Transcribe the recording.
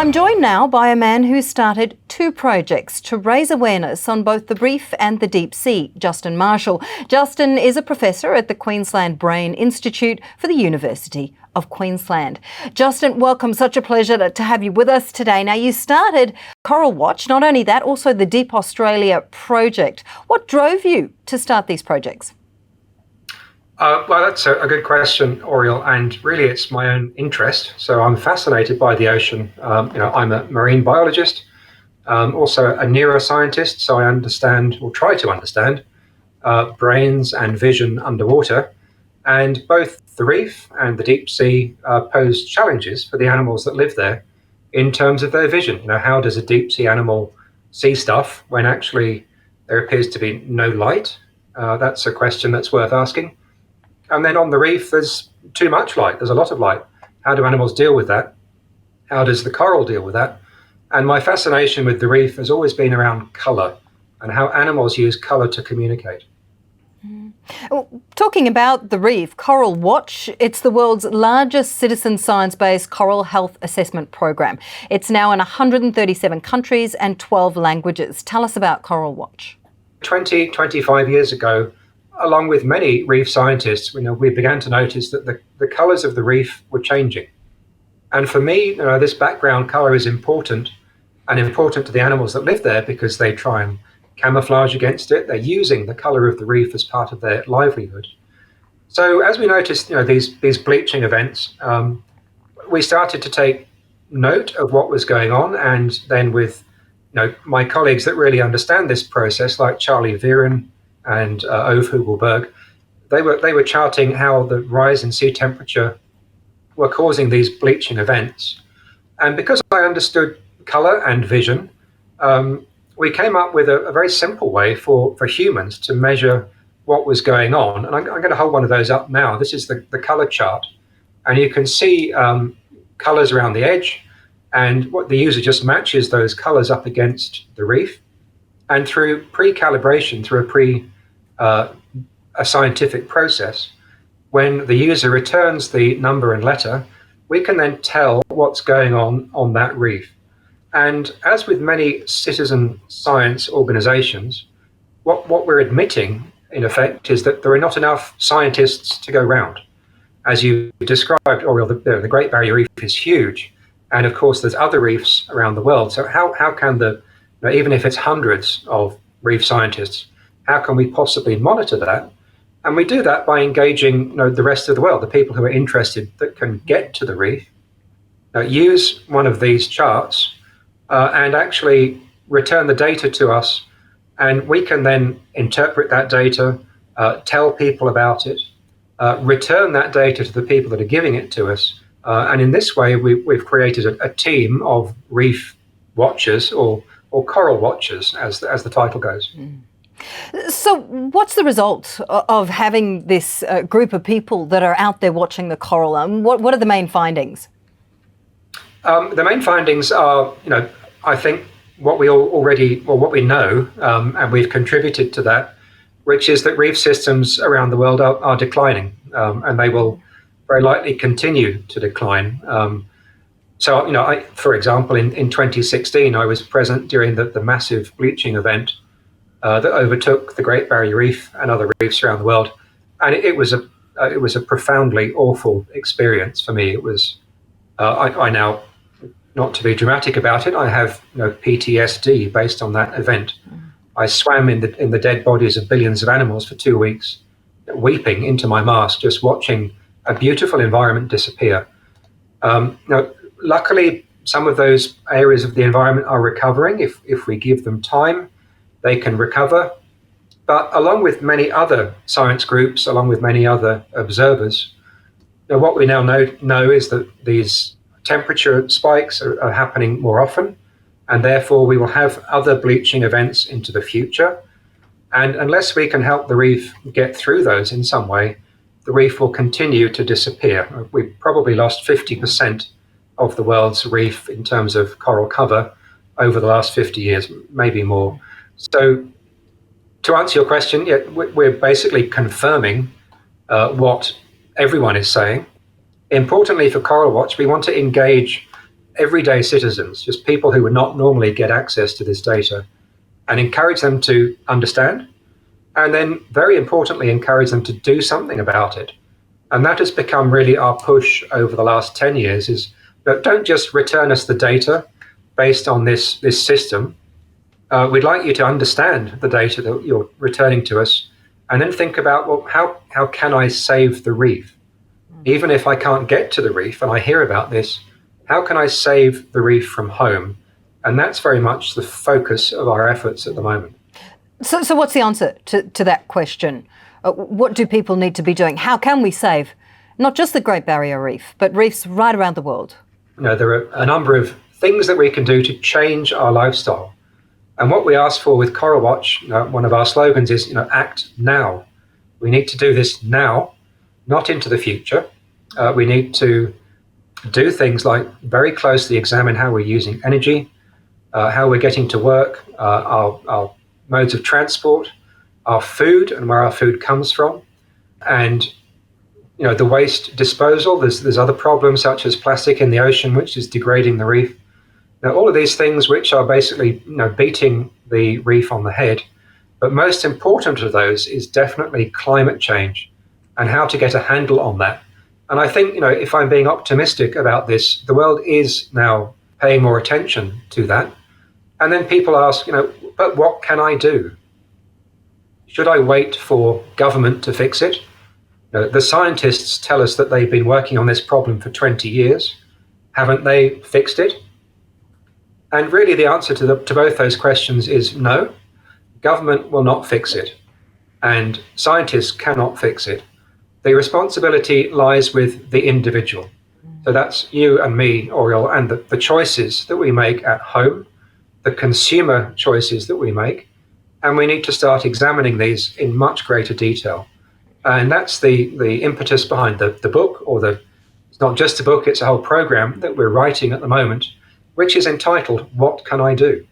I'm joined now by a man who started two projects to raise awareness on both the reef and the deep sea, Justin Marshall. Justin is a professor at the Queensland Brain Institute for the University of Queensland. Justin, welcome. Such a pleasure to have you with us today. Now, you started Coral Watch, not only that, also the Deep Australia project. What drove you to start these projects? Well, that's a good question, Oriel, and really it's my own interest. So I'm fascinated by the ocean. I'm a marine biologist, also a neuroscientist, so I understand, or try to understand, brains and vision underwater. And both the reef and the deep sea pose challenges for the animals that live there in terms of their vision. How does a deep sea animal see stuff when actually there appears to be no light? That's a question that's worth asking. And then on the reef, there's too much light. There's a lot of light. How do animals deal with that? How does the coral deal with that? And my fascination with the reef has always been around colour and how animals use colour to communicate. Talking about the reef, Coral Watch, it's the world's largest citizen science-based coral health assessment program. It's now in 137 countries and 12 languages. Tell us about Coral Watch. 25 years ago, along with many reef scientists, we began to notice that the colours of the reef were changing. And for me, this background colour is important, and important to the animals that live there because they try and camouflage against it. They're using the colour of the reef as part of their livelihood. So as we noticed, these bleaching events, we started to take note of what was going on, and then with my colleagues that really understand this process, like Charlie Viren and Ove Hugelberg, they were charting how the rise in sea temperature were causing these bleaching events. And because I understood colour and vision, we came up with a very simple way for humans to measure what was going on. And I'm going to hold one of those up now. This is the colour chart. And you can see colours around the edge, and what the user just matches those colours up against the reef. And through pre-calibration, through a scientific process, when the user returns the number and letter, we can then tell what's going on that reef. And as with many citizen science organizations, what we're admitting, in effect, is that there are not enough scientists to go round. As you described, Oriel, the Great Barrier Reef is huge. And of course, there's other reefs around the world. So how can even if it's hundreds of reef scientists, how can we possibly monitor that? And we do that by engaging the rest of the world, the people who are interested that can get to the reef, use one of these charts and actually return the data to us. And we can then interpret that data, tell people about it, return that data to the people that are giving it to us. And in this way, we've created a team of reef watchers or coral watchers, as the title goes. So what's the result of having this group of people that are out there watching the coral? What are the main findings? The main findings are, I think what we what we know, and we've contributed to that, which is that reef systems around the world are declining, and they will very likely continue to decline. So, for example, in 2016, I was present during the massive bleaching event that overtook the Great Barrier Reef and other reefs around the world, and it was a profoundly awful experience for me. It was I now, not to be dramatic about it, I have PTSD based on that event. I swam in the dead bodies of billions of animals for 2 weeks, weeping into my mask, just watching a beautiful environment disappear. Luckily, some of those areas of the environment are recovering. If we give them time, they can recover. But along with many other science groups, along with many other observers, what we now know is that these temperature spikes are happening more often, and therefore we will have other bleaching events into the future. And unless we can help the reef get through those in some way, the reef will continue to disappear. We've probably lost 50% of the world's reef in terms of coral cover over the last 50 years, maybe more. So to answer your question, we're basically confirming what everyone is saying. Importantly for Coral Watch, we want to engage everyday citizens, just people who would not normally get access to this data, and encourage them to understand, and then very importantly, encourage them to do something about it. And that has become really our push over the last 10 years is that don't just return us the data based on this system. We'd like you to understand the data that you're returning to us, and then think about, well, how can I save the reef? Even if I can't get to the reef and I hear about this, how can I save the reef from home? And that's very much the focus of our efforts at the moment. So what's the answer to that question? What do people need to be doing? How can we save not just the Great Barrier Reef, but reefs right around the world? There are a number of things that we can do to change our lifestyle. And what we ask for with Coral Watch, one of our slogans is, act now. We need to do this now, not into the future. We need to do things like very closely examine how we're using energy, how we're getting to work, our modes of transport, our food and where our food comes from, and the waste disposal. There's other problems such as plastic in the ocean, which is degrading the reef. Now, all of these things which are basically beating the reef on the head, but most important of those is definitely climate change and how to get a handle on that. And I think, if I'm being optimistic about this, the world is now paying more attention to that. And then people ask, but what can I do? Should I wait for government to fix it? The scientists tell us that they've been working on this problem for 20 years. Haven't they fixed it? And really the answer to both those questions is no. Government will not fix it, and scientists cannot fix it. The responsibility lies with the individual. So that's you and me, Oriel, and the choices that we make at home, the consumer choices that we make, and we need to start examining these in much greater detail. And that's the impetus behind the book, it's not just a book, it's a whole program that we're writing at the moment, which is entitled, What Can I Do?